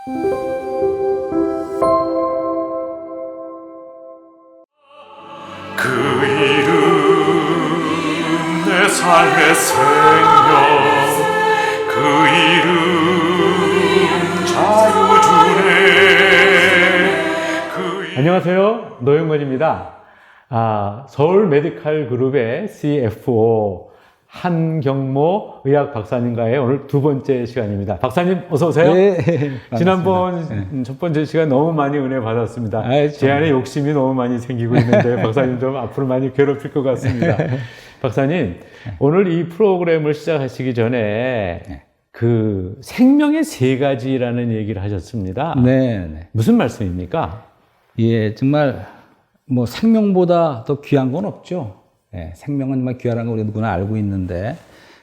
그 이름 내 삶의 생명, 그 이름 자유주네. 안녕하세요, 노영건입니다. 서울 메디칼 그룹의 CFO 한경모 의학 박사님과의 오늘 두 번째 시간입니다. 박사님 어서 오세요. 네, 지난번 첫 번째 시간 너무 많이 은혜 받았습니다. 제 안에 욕심이 너무 많이 생기고 있는데 박사님 좀 앞으로 많이 괴롭힐 것 같습니다. 박사님, 오늘 이 프로그램을 시작하시기 전에 그 생명의 세 가지라는 얘기를 하셨습니다. 네. 무슨 말씀입니까? 예, 정말 뭐 생명보다 더 귀한 건 없죠. 예, 생명은 정말 귀하다는 걸 우리 누구나 알고 있는데,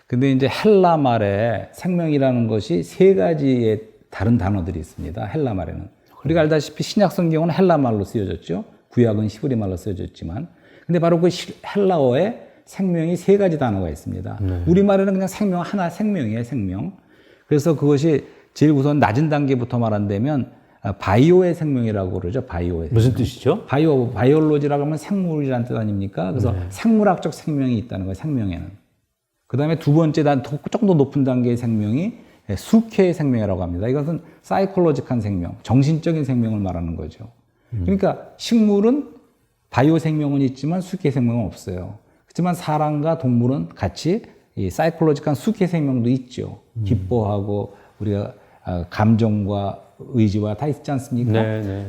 근데 이제 헬라 말에 생명이라는 것이 세 가지의 다른 단어들이 있습니다. 헬라 말에는. 우리가 알다시피 신약 성경은 헬라 말로 쓰여졌죠. 구약은 히브리 말로 쓰여졌지만, 근데 바로 그 헬라어에 생명이 세 가지 단어가 있습니다. 우리 말에는 그냥 생명 하나, 생명이에요, 생명. 그래서 그것이 제일 우선 낮은 단계부터 말한다면 바이오의 생명이라고 그러죠. 바이오의 무슨 생명. 뜻이죠? 바이올로지라고 하면 생물이라는 뜻 아닙니까? 그래서 생물학적 생명이 있다는 거예요, 생명에는. 그 다음에 두 번째, 조금 더 높은 단계의 생명이 수케의 생명이라고 합니다. 이것은 사이콜로직한 생명, 정신적인 생명을 말하는 거죠. 그러니까 식물은 바이오 생명은 있지만 수케 생명은 없어요. 그렇지만 사람과 동물은 같이 이 사이콜로직한 수케 생명도 있죠. 기뻐하고 우리가 감정과 의지와 다 있지 않습니까?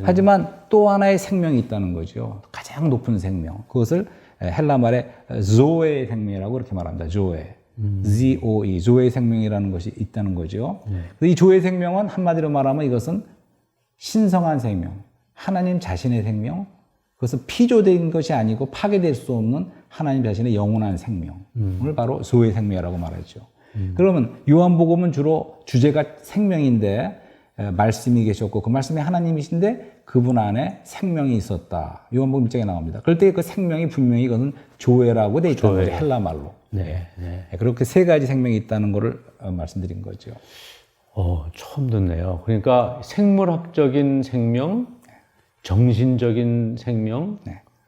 하지만 또 하나의 생명이 있다는 거죠. 가장 높은 생명. 그것을 헬라 말에 조의 생명이라고 그렇게 말합니다. 조에. ZOE, 조의 생명이라는 것이 있다는 거죠. 이 조의 생명은 한마디로 말하면 이것은 신성한 생명, 하나님 자신의 생명, 그것은 피조된 것이 아니고 파괴될 수 없는 하나님 자신의 영원한 생명을 바로 조의 생명이라고 말하죠. 그러면 요한복음은 주로 주제가 생명인데 말씀이 계셨고 그 말씀이 하나님이신데 그분 안에 생명이 있었다. 요한복음 1장에 나옵니다. 그럴 때 그 생명이 분명히 이것은 조회라고 돼 있다는 거죠. 헬라 말로. 그렇게 세 가지 생명이 있다는 것을 말씀드린 거죠. 처음 듣네요. 그러니까 생물학적인 생명, 정신적인 생명,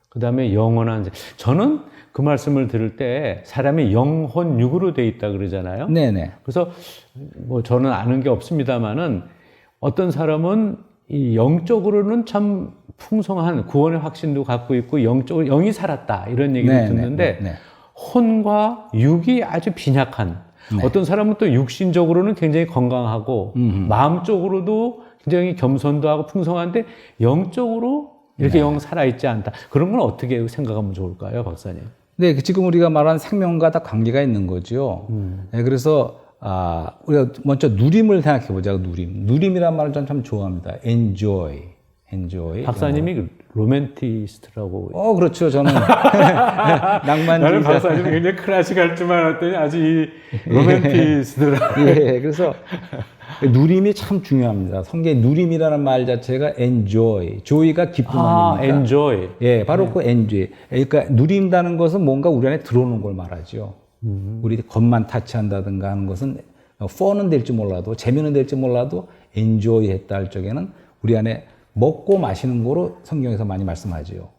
그 다음에 영원한 생명. 저는 그 말씀을 들을 때 사람이 영혼 육으로 돼 있다 그러잖아요. 네네. 그래서 뭐 저는 아는 게 없습니다만은 어떤 사람은 이 영적으로는 참 풍성한 구원의 확신도 갖고 있고 영적으로 영이 살았다 이런 얘기를 듣는데 혼과 육이 아주 빈약한 어떤 사람은 또 육신적으로는 굉장히 건강하고 마음적으로도 굉장히 겸손도 하고 풍성한데 영적으로 이렇게 영 살아있지 않다. 그런 건 어떻게 생각하면 좋을까요, 박사님? 네, 지금 우리가 말한 생명과 다 관계가 있는 거죠. 그래서 우리가 먼저 누림을 생각해 보자. 누림이란 말을 저는 참 좋아합니다. enjoy. 박사님이 로맨티스트라고. 그렇죠. 저는 낭만주의자. 나는 박사님이 굉장히 클래식할 줄만 알았더니 아주 이 로맨티스트라고. 예, 그래서 누림이 참 중요합니다. 성경에 누림이라는 말 자체가 enjoy, joy가 기쁨 아닙니까? enjoy. 예, 바로 그 enjoy. 그러니까 누린다는 것은 뭔가 우리 안에 들어오는 걸 말하죠. 우리 겉만 타치한다든가 하는 것은 fun은 될지 몰라도 재미는 될지 몰라도 enjoy 했다 할 적에는 우리 안에 먹고 마시는 거로 성경에서 많이 말씀하죠.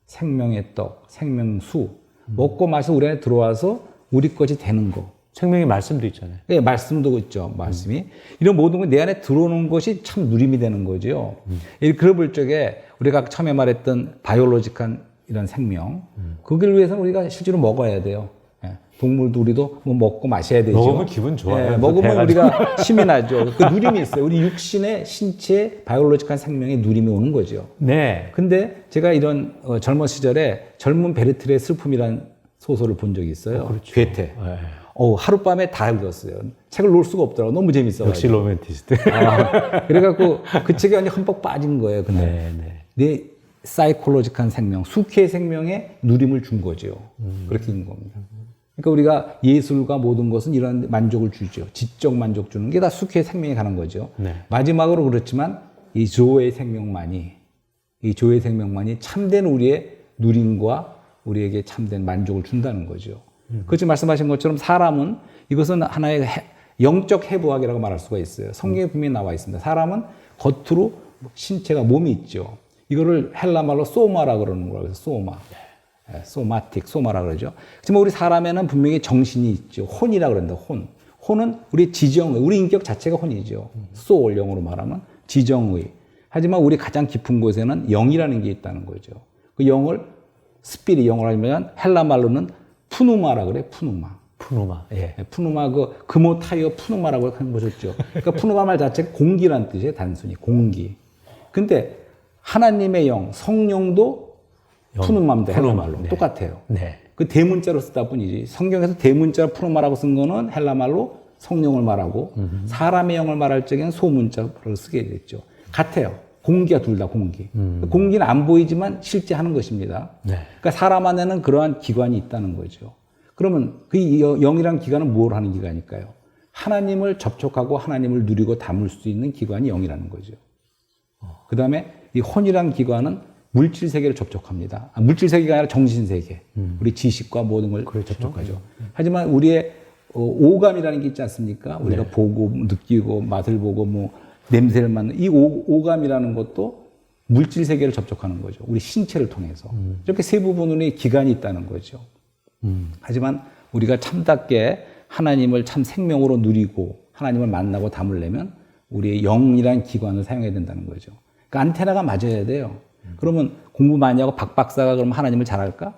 생명의 떡, 생명수. 먹고 마셔 우리 안에 들어와서 우리 것이 되는 거. 생명의 말씀도 있잖아요. 예, 말씀도 있죠. 말씀이. 이런 모든 거 내 안에 들어오는 것이 참 누림이 되는 거죠. 그럴 볼 적에 우리가 처음에 말했던 바이올로직한 이런 생명. 그걸 위해서는 우리가 실제로 먹어야 돼요. 예, 동물도 우리도 뭐 먹고 마셔야 되죠. 먹으면 기분 좋아요. 예, 먹으면 우리가 힘이 나죠. 그 누림이 있어요. 우리 육신의 신체 바이올로직한 생명의 누림이 오는 거죠. 네. 근데 제가 이런 젊은 시절에 젊은 베르트의 슬픔이라는 소설을 본 적이 있어요. 그렇죠. 괴테. 하룻밤에 다 읽었어요. 책을 놓을 수가 없더라고요. 너무 재밌어요. 역시 로맨티스트. 그래갖고 그 책에 완전 흠뻑 빠진 거예요. 근데 내 사이콜로직한 생명, 수케의 생명에 누림을 준 거죠. 그렇게 된 겁니다. 그러니까 우리가 예술과 모든 것은 이런 만족을 주죠. 지적 만족 주는 게 다 수케의 생명에 가는 거죠. 마지막으로 그렇지만 이 조의 생명만이 참된 우리의 누림과 우리에게 참된 만족을 준다는 거죠. 그렇지 말씀하신 것처럼 사람은 이것은 하나의 영적 해부학이라고 말할 수가 있어요. 성경에 분명히 나와 있습니다. 사람은 겉으로 신체가 몸이 있죠. 이거를 헬라 말로 소마라 그러는 거라고 해서 소마. 소마틱, 소마라 그러죠. 하지만 우리 사람에는 분명히 정신이 있죠. 혼이라 그런다. 혼. 혼은 우리 지정의, 우리 인격 자체가 혼이죠. 소울 영어로 말하면 지정의. 하지만 우리 가장 깊은 곳에는 영이라는 게 있다는 거죠. 그 영을 스피릿 영어로 하면 헬라 말로는 푸누마라 그래. 푸누마. 푸누마. 예. 푸누마 그 금오타이어 푸누마라고 하는 거셨죠. 그러니까 푸누마 말 자체가 공기란 뜻이에요. 단순히 공기. 근데 하나님의 영, 성령도 푸누마입니다. 헬라 말로. 네. 똑같아요. 네. 그 대문자로 쓰다 뿐이지. 성경에서 대문자로 푸누마라고 쓴 거는 헬라 말로 성령을 말하고 사람의 영을 말할 적에는 소문자로 쓰게 됐죠. 같아요. 공기가 둘 다 공기. 공기는 안 보이지만 실제 하는 것입니다. 네. 그러니까 사람 안에는 그러한 기관이 있다는 거죠. 그러면 그 영이라는 기관은 뭘 하는 기관일까요? 하나님을 접촉하고 하나님을 누리고 담을 수 있는 기관이 영이라는 거죠. 그 다음에 이 혼이라는 기관은 물질 세계를 접촉합니다. 물질 세계가 아니라 정신 세계. 우리 지식과 모든 걸 접촉하죠. 하지만 우리의 오감이라는 게 있지 않습니까? 우리가 보고 느끼고 맛을 보고 뭐 냄새를 맡는 이 오감이라는 것도 물질 세계를 접촉하는 거죠. 우리 신체를 통해서. 이렇게 세 부분의 기관이 있다는 거죠. 하지만 우리가 참답게 하나님을 참 생명으로 누리고 하나님을 만나고 담으려면 우리의 영이라는 기관을 사용해야 된다는 거죠. 그러니까 안테나가 맞아야 돼요. 그러면 공부 많이 하고 박 박사가 그러면 하나님을 잘할까?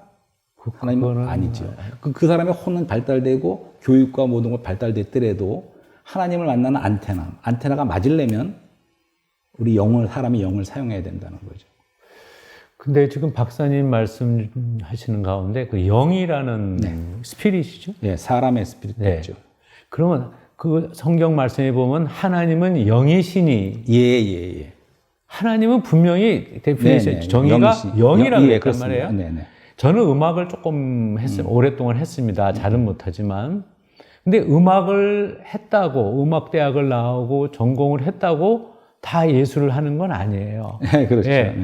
하나님은 아니죠. 그 사람의 혼은 발달되고 교육과 모든 것 발달됐더라도 하나님을 만나는 안테나가 맞으려면 우리 영을, 사람의 영을 사용해야 된다는 거죠. 근데 지금 박사님 말씀하시는 가운데 그 영이라는 스피릿이죠? 네, 사람의 스피릿이죠. 그러면 그 성경 말씀에 보면 하나님은 영이시니 예. 하나님은 분명히 데피니션 정의가 영이라고 했단 말이에요. 네네. 저는 음악을 조금 오랫동안 했습니다. 잘은 못하지만. 근데 음악을 했다고, 음악대학을 나오고 전공을 했다고 다 예술을 하는 건 아니에요. 네, 그렇죠. 예.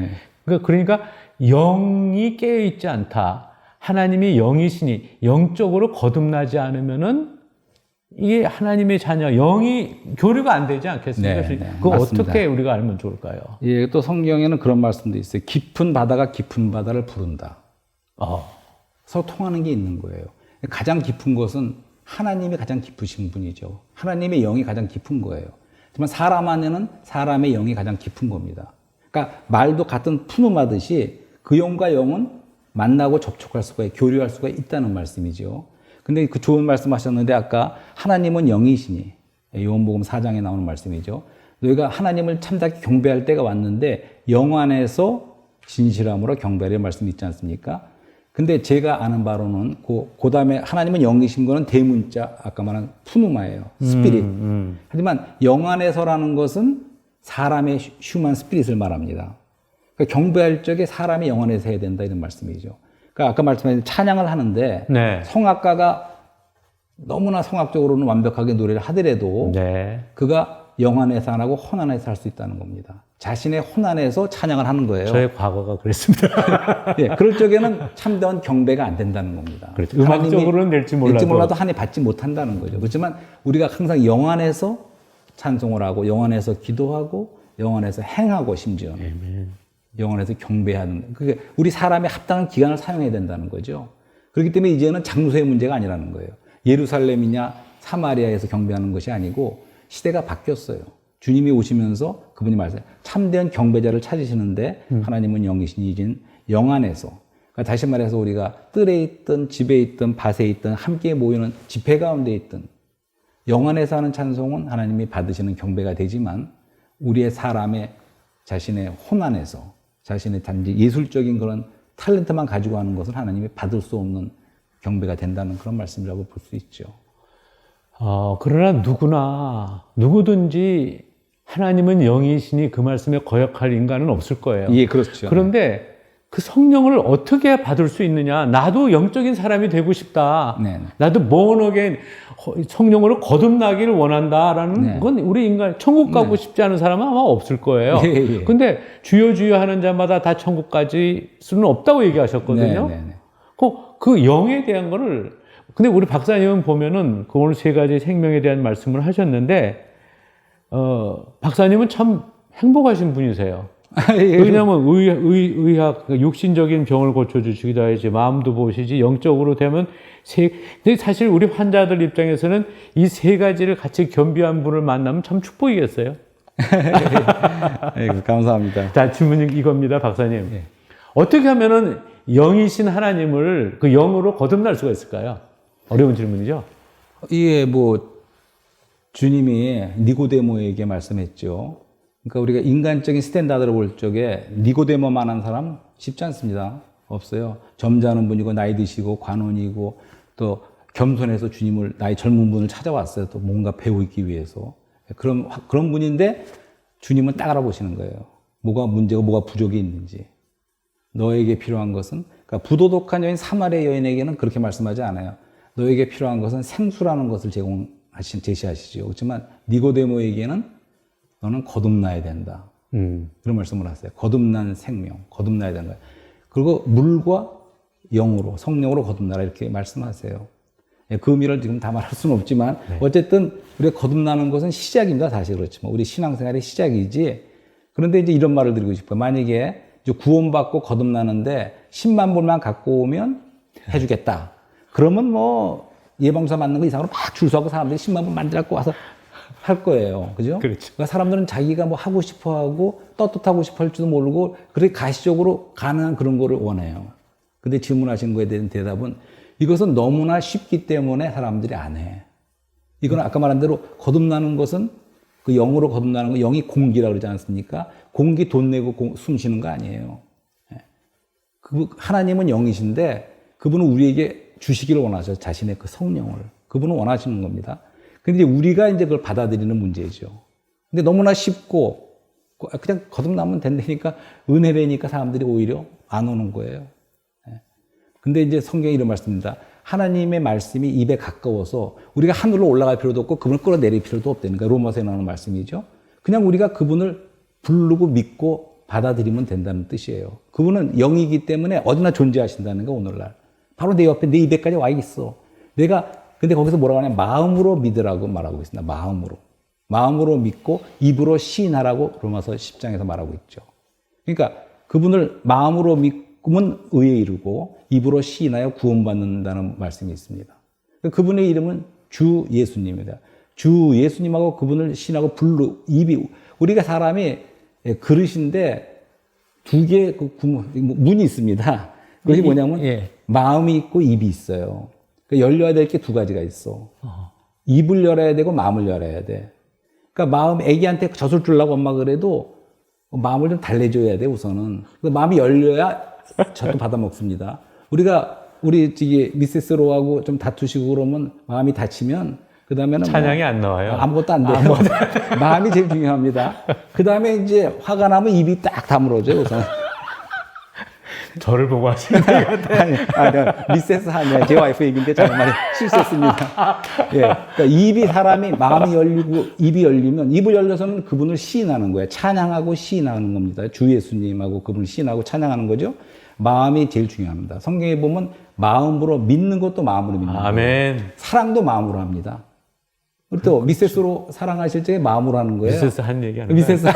그러니까 영이 깨어있지 않다. 하나님이 영이시니 영적으로 거듭나지 않으면은 이게 하나님의 자녀, 영이 교류가 안 되지 않겠습니까? 그거 맞습니다. 어떻게 우리가 알면 좋을까요? 예, 또 성경에는 그런 말씀도 있어요. 깊은 바다가 깊은 바다를 부른다. 서로 통하는 게 있는 거예요. 가장 깊은 것은 하나님이 가장 깊으신 분이죠. 하나님의 영이 가장 깊은 거예요. 하지만 사람 안에는 사람의 영이 가장 깊은 겁니다. 그러니까 말도 같은 푸누마듯이 그 영과 영은 만나고 접촉할 수가 있고 교류할 수가 있다는 말씀이죠. 근데 그 좋은 말씀 하셨는데 아까 하나님은 영이시니 요한복음 4장에 나오는 말씀이죠. 너희가 하나님을 참답게 경배할 때가 왔는데 영 안에서 진실함으로 경배하라는 말씀이 있지 않습니까? 근데 제가 아는 바로는 그 다음에 하나님은 영이신 거는 대문자 아까 말한 푸누마예요. 스피릿. 하지만 영 안에서라는 것은 사람의 휴먼 스피릿을 말합니다. 그러니까 경배할 적에 사람이 영 안에서 해야 된다 이런 말씀이죠. 그러니까 아까 말씀하신 찬양을 하는데 성악가가 너무나 성악적으로는 완벽하게 노래를 하더라도 그가 영 안에서 안 하고 혼 안에서 할 수 있다는 겁니다. 자신의 혼 안에서 찬양을 하는 거예요. 저의 과거가 그랬습니다. 예, 그럴 적에는 참된 경배가 안 된다는 겁니다. 그렇죠. 음악적으로는 될지 몰라도 하나님 받지 못한다는 거죠. 그렇지만 우리가 항상 영 안에서 찬송을 하고 영 안에서 기도하고 영 안에서 행하고 심지어는 영 안에서 경배하는 그게 우리 사람의 합당한 기간을 사용해야 된다는 거죠. 그렇기 때문에 이제는 장소의 문제가 아니라는 거예요. 예루살렘이냐 사마리아에서 경배하는 것이 아니고 시대가 바뀌었어요. 주님이 오시면서 그분이 말씀하세요. 참된 경배자를 찾으시는데 하나님은 영이신 영 안에서 그러니까 다시 말해서 우리가 뜰에 있든 집에 있든 밭에 있든 함께 모이는 집회 가운데 있든 영 안에서 하는 찬송은 하나님이 받으시는 경배가 되지만 우리의 사람의 자신의 혼 안에서 자신의 단지 예술적인 그런 탤런트만 가지고 하는 것은 하나님이 받을 수 없는 경배가 된다는 그런 말씀이라고 볼 수 있죠. 그러나 누구든지 하나님은 영이시니 그 말씀에 거역할 인간은 없을 거예요. 예, 그렇죠. 그런데 그 성령을 어떻게 받을 수 있느냐? 나도 영적인 사람이 되고 싶다. 나도 born 성령으로 거듭나기를 원한다라는 건 우리 인간 천국 가고 싶지 않은 사람은 아마 없을 거예요. 근데 주여 주여 하는 자마다 다 천국 가지 수는 없다고 얘기하셨거든요. 그 영에 대한 거를 근데 우리 박사님은 보면은 그 오늘 세 가지 생명에 대한 말씀을 하셨는데, 박사님은 참 행복하신 분이세요. 왜냐하면 의학, 육신적인 병을 고쳐주시기도 하지, 마음도 보시지, 영적으로 되면 근데 사실 우리 환자들 입장에서는 이 세 가지를 같이 겸비한 분을 만나면 참 축복이겠어요. 감사합니다. 자, 질문이 이겁니다, 박사님. 어떻게 하면은 영이신 하나님을 그 영으로 거듭날 수가 있을까요? 어려운 질문이죠? 이게 주님이 니고데모에게 말씀했죠. 그러니까 우리가 인간적인 스탠다드를 볼 적에 니고데모만한 사람 쉽지 않습니다. 없어요. 점잖은 분이고 나이 드시고 관원이고 또 겸손해서 주님을 나이 젊은 분을 찾아왔어요. 또 뭔가 배우기 위해서. 그런 분인데 주님은 딱 알아보시는 거예요. 뭐가 문제고 뭐가 부족이 있는지. 너에게 필요한 것은, 그러니까 부도덕한 여인 사마리아 여인에게는 그렇게 말씀하지 않아요. 너에게 필요한 것은 생수라는 것을 제시하시죠. 그렇지만 니고데모에게는 너는 거듭나야 된다. 그런 말씀을 하세요. 거듭난 생명, 거듭나야 된다. 그리고 물과 영으로, 성령으로 거듭나라 이렇게 말씀하세요. 그 의미를 지금 다 말할 수는 없지만 어쨌든 우리가 거듭나는 것은 시작입니다. 사실 그렇지만 우리 신앙생활의 시작이지. 그런데 이제 이런 말을 드리고 싶어요. 만약에 이제 구원받고 거듭나는데 10만 불만 갖고 오면 해주겠다. 그러면 예방주사 맞는 거 이상으로 막 줄 서고 사람들이 10만 불 만들고 와서 할 거예요. 그죠? 그렇죠. 그러니까 사람들은 자기가 하고 싶어 하고 떳떳하고 싶어 할지도 모르고 그렇게 가시적으로 가능한 그런 거를 원해요. 근데 질문하신 거에 대한 대답은 이것은 너무나 쉽기 때문에 사람들이 안 해. 이건 아까 말한 대로 거듭나는 것은 그 영으로 거듭나는 건 영이 공기라고 그러지 않습니까? 공기 돈 내고 숨 쉬는 거 아니에요. 하나님은 영이신데 그분은 우리에게 주시기를 원하셔. 자신의 그 성령을. 그분은 원하시는 겁니다. 근데 우리가 이제 그걸 받아들이는 문제죠. 근데 너무나 쉽고 그냥 거듭나면 된다니까 은혜되니까 사람들이 오히려 안 오는 거예요. 근데 이제 성경에 이런 말씀입니다. 하나님의 말씀이 입에 가까워서 우리가 하늘로 올라갈 필요도 없고 그분을 끌어내릴 필요도 없다니까 로마서에 나오는 말씀이죠. 그냥 우리가 그분을 부르고 믿고 받아들이면 된다는 뜻이에요. 그분은 영이기 때문에 어디나 존재하신다는 거 오늘날. 바로 내 옆에 내 입에까지 와 있어. 근데 거기서 뭐라고 하냐면 마음으로 믿으라고 말하고 있습니다. 마음으로. 마음으로 믿고 입으로 시인하라고 로마서 10장에서 말하고 있죠. 그러니까 그분을 마음으로 믿으면 의에 이르고 입으로 시인하여 구원받는다는 말씀이 있습니다. 그분의 이름은 주 예수님입니다. 주 예수님하고 그분을 시인하고 입이 우리가 사람이 그릇인데 두 개의 문이 있습니다. 그것이 뭐냐면 마음이 있고 입이 있어요. 열려야 될 게 두 가지가 있어. 입을 열어야 되고 마음을 열어야 돼. 그러니까 애기한테 젖을 주려고 엄마가 그래도 마음을 좀 달래줘야 돼, 우선은. 마음이 열려야 젖도 받아 먹습니다. 우리 미세스 로하고 좀 다투시고 그러면 마음이 다치면, 그 다음에는 찬양이 안 나와요. 아무것도 안 돼요. 마음이 제일 중요합니다. 그 다음에 이제 화가 나면 입이 딱 다물어져요, 우선. 저를 보고 하시는 것 같아요. 미세스 하냐, 제 와이프 얘기인데 정말 실수했습니다. 그러니까 마음이 열리고 입이 열리면, 입을 열려서는 그분을 시인하는 거예요. 찬양하고 시인하는 겁니다. 주 예수님하고 그분을 시인하고 찬양하는 거죠. 마음이 제일 중요합니다. 성경에 보면 마음으로 믿는 것도 마음으로 믿는 거예요. 아멘. 사랑도 마음으로 합니다. 또 미세스로 사랑하실 적에 마음으로 하는 거예요. 미세스 한 얘기 하는 미세스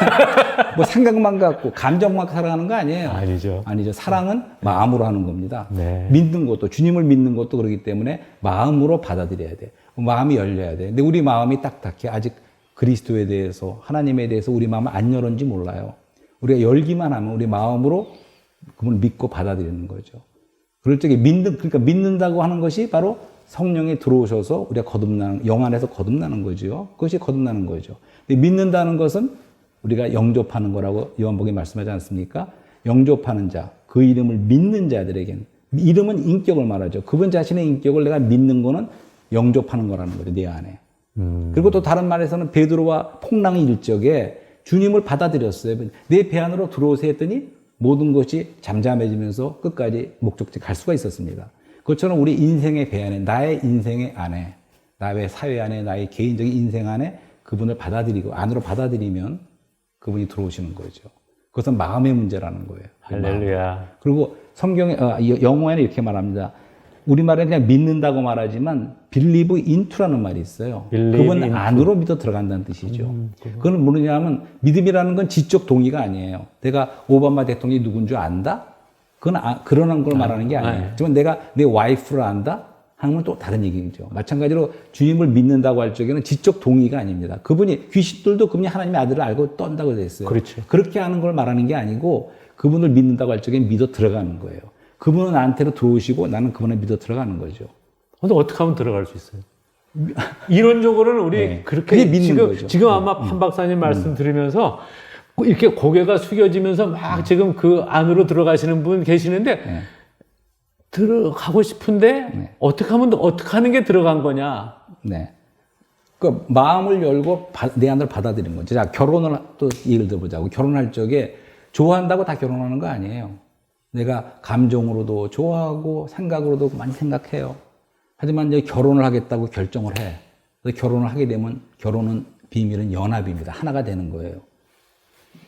생각만 갖고 감정만 사랑하는 거 아니에요. 아니죠. 사랑은 마음으로 하는 겁니다. 네. 믿는 것도 주님을 믿는 것도 그렇기 때문에 마음으로 받아들여야 돼. 마음이 열려야 돼. 근데 우리 마음이 딱딱해. 아직 그리스도에 대해서 하나님에 대해서 우리 마음을 안 열었는지 몰라요. 우리가 열기만 하면 우리 마음으로 그분을 믿고 받아들이는 거죠. 그럴 적에 그러니까 믿는다고 하는 것이 바로 성령이 들어오셔서 우리가 영 안에서 거듭나는 거죠. 그것이 거듭나는 거죠. 근데 믿는다는 것은 우리가 영접하는 거라고 요한복음에 말씀하지 않습니까? 영접하는 자, 그 이름을 믿는 자들에게는, 이름은 인격을 말하죠. 그분 자신의 인격을 내가 믿는 거는 영접하는 거라는 거죠, 내 안에. 그리고 또 다른 말에서는 베드로와 풍랑이 일 적에 주님을 받아들였어요. 내 배 안으로 들어오세요 했더니 모든 것이 잠잠해지면서 끝까지 목적지 갈 수가 있었습니다. 그것처럼 우리 인생의 배 안에, 나의 인생의 안에, 나의 사회 안에, 나의 개인적인 인생 안에 그분을 받아들이고, 안으로 받아들이면 그분이 들어오시는 거죠. 그것은 마음의 문제라는 거예요. 할렐루야. 그리고 영어에는 이렇게 말합니다. 우리말에 그냥 믿는다고 말하지만 believe into라는 말이 있어요. believe 그분 into. 안으로 믿어 들어간다는 뜻이죠. 그건 뭐냐면 믿음이라는 건 지적 동의가 아니에요. 내가 오바마 대통령이 누군 줄 안다? 그건 그러는 걸 말하는 게 아니에요. 하지만 내가 내 와이프를 안다? 하면 또 다른 얘기죠. 마찬가지로 주님을 믿는다고 할 적에는 지적 동의가 아닙니다. 그분이 귀신들도 그분이 하나님의 아들을 알고 떤다고 되어 있어요. 그렇죠. 그렇게 하는 걸 말하는 게 아니고 그분을 믿는다고 할 적에 믿어 들어가는 거예요. 그분은 나한테로 들어오시고 나는 그분을 믿어 들어가는 거죠. 근데 어떻게 하면 들어갈 수 있어요? 이론적으로는 우리 네. 그렇게 그게 믿는 거죠. 지금 아마 판 박사님 말씀 들으면서 이렇게 고개가 숙여지면서 막 지금 그 안으로 들어가시는 분 계시는데 들어가고 싶은데 어떻게 하는 게 들어간 거냐? 네. 그 마음을 열고 내 안을 받아들이는 거죠. 자, 결혼을 또 예를 들어보자고. 결혼할 적에 좋아한다고 다 결혼하는 거 아니에요. 내가 감정으로도 좋아하고 생각으로도 많이 생각해요. 하지만 이제 결혼을 하겠다고 결정을 해. 그래서 결혼을 하게 되면 결혼은 비밀은 연합입니다. 하나가 되는 거예요.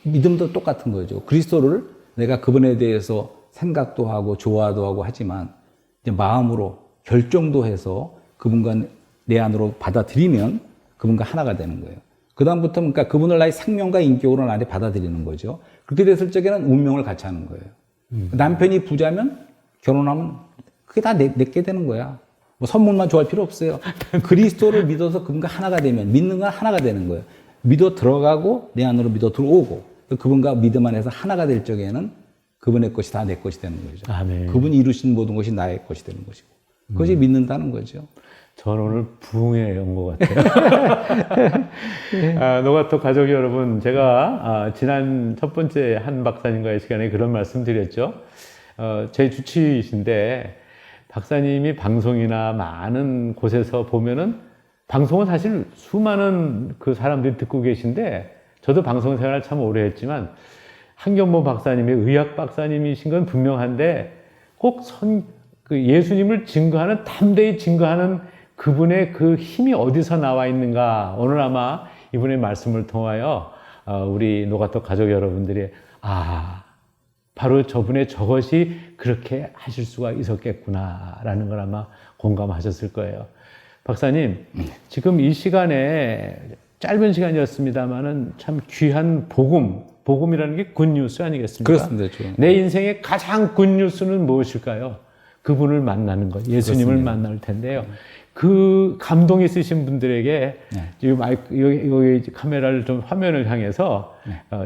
믿음도 똑같은 거죠. 그리스도를 내가 그분에 대해서 생각도 하고 좋아도 하고 하지만 이제 마음으로 결정도 해서 그분과 내 안으로 받아들이면 그분과 하나가 되는 거예요. 그다음부터 그러니까 그분을 나의 생명과 인격으로 나한테 받아들이는 거죠. 그렇게 됐을 적에는 운명을 같이 하는 거예요. 남편이 부자면 결혼하면 그게 다 내게 되는 거야. 뭐 선물만 좋아할 필요 없어요. 그리스도를 믿어서 그분과 하나가 되면 믿는 건 하나가 되는 거예요. 믿어 들어가고 내 안으로 믿어 들어오고 그분과 믿음 안에서 하나가 될 적에는 그분의 것이 다 내 것이 되는 거죠. 아멘. 그분이 이루신 모든 것이 나의 것이 되는 것이고 그것이 믿는다는 거죠. 저는 오늘 부흥에 온 것 같아요. 노가톡 가족 여러분, 제가 지난 첫 번째 한 박사님과의 시간에 그런 말씀 드렸죠. 제 주치의이신데 박사님이 방송이나 많은 곳에서 보면은 방송은 사실 수많은 그 사람들이 듣고 계신데 저도 방송 생활을 참 오래 했지만 한경보 박사님의 의학 박사님이신 건 분명한데 꼭 그 예수님을 증거하는 담대히 증거하는 그분의 그 힘이 어디서 나와 있는가 오늘 아마 이분의 말씀을 통하여 우리 노가톡 가족 여러분들이 바로 저분의 저것이 그렇게 하실 수가 있었겠구나라는 걸 아마 공감하셨을 거예요. 박사님, 지금 이 시간에 짧은 시간이었습니다만은 참 귀한 복음이라는 게 굿뉴스 아니겠습니까? 그렇습니다. 내 인생의 가장 굿뉴스는 무엇일까요? 그분을 만나는 것, 예수님을 그렇습니다. 만날 텐데요. 그 감동 있으신 분들에게 지금 여기 카메라를 좀 화면을 향해서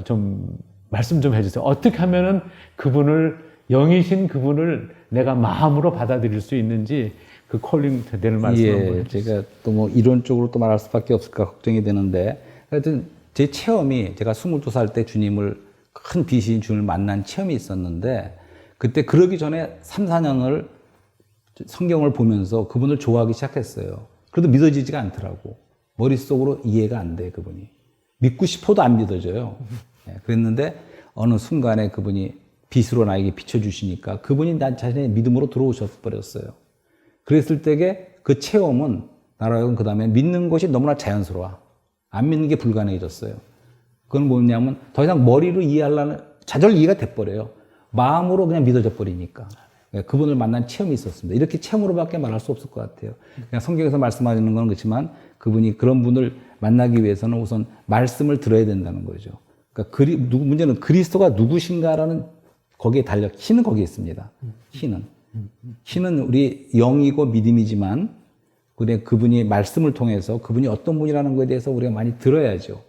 좀 말씀 좀 해주세요. 어떻게 하면은 그분을 영이신 그분을 내가 마음으로 받아들일 수 있는지 그 콜링 되는 말씀 한번 해주세요. 제가 또 뭐 이론적으로 또 말할 수밖에 없을까 걱정이 되는데 하여튼 제 체험이 제가 22살 때 주님을 큰 비신 주님을 만난 체험이 있었는데 그때 그러기 전에 3, 4년을 성경을 보면서 그분을 좋아하기 시작했어요. 그래도 믿어지지가 않더라고. 머릿속으로 이해가 안 돼, 그분이. 믿고 싶어도 안 믿어져요. 그랬는데 어느 순간에 그분이 빛으로 나에게 비춰주시니까 그분이 나 자신의 믿음으로 들어오셔버렸어요. 그랬을 때에 그 체험은 나라고 그 다음에 믿는 것이 너무나 자연스러워. 안 믿는 게 불가능해졌어요. 그건 뭐냐면 더 이상 머리로 이해하려는 좌절 이해가 돼버려요. 마음으로 그냥 믿어져 버리니까. 그분을 만난 체험이 있었습니다. 이렇게 체험으로밖에 말할 수 없을 것 같아요. 그냥 성경에서 말씀하시는 건 그렇지만 그분이 그런 분을 만나기 위해서는 우선 말씀을 들어야 된다는 거죠. 그러니까 문제는 그리스도가 누구신가라는 거기에 달려 키는 거기에 있습니다. 키는 우리 영이고 믿음이지만 그분이 말씀을 통해서 그분이 어떤 분이라는 것에 대해서 우리가 많이 들어야죠.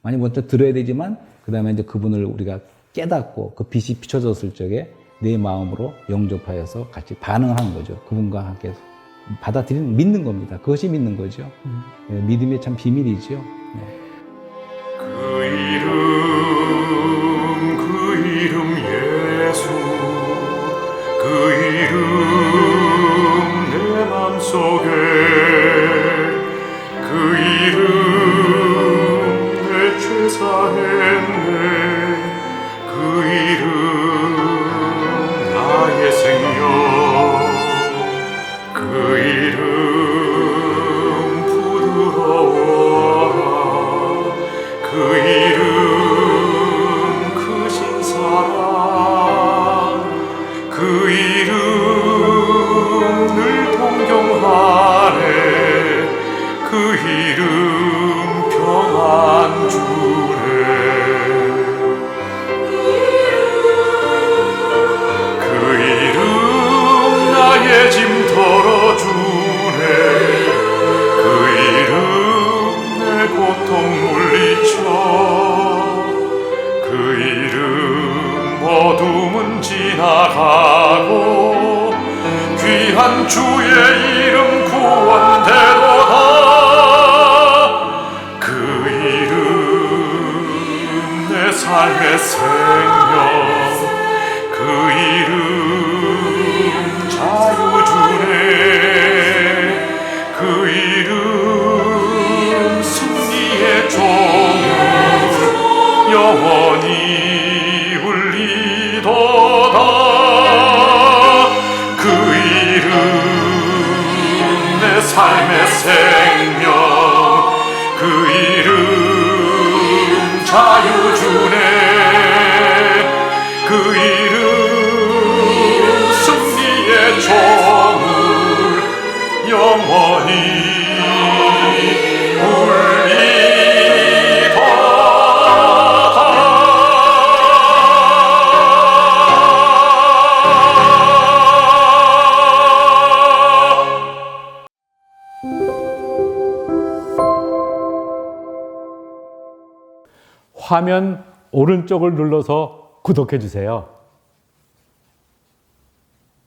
많이 먼저 들어야 되지만 그 다음에 이제 그분을 우리가 깨닫고 그 빛이 비춰졌을 적에 내 마음으로 영접하여서 같이 반응을 하는 거죠. 그분과 함께 받아들이는 믿는 겁니다. 그것이 믿는 거죠. 믿음의 참 비밀이죠. 그 이름 예수 그 이름 내 맘속에 그 이름 내 죄 사했네 그 이름 나의 생명 그 이름 부드러워라 그 이름 크신 사랑 그 이름 늘 지나가고 귀한 주의 이름 구원되도다. 그 이름 내 삶의 생명, 그 이름 자유 주네. 그 이름 승리의 종을 영원히 울리도다. 그 이름 내 삶의 생명, 그 이름 자유 주네. 그 이름 승리의 종을 영원히 화면 오른쪽을 눌러서 구독해 주세요.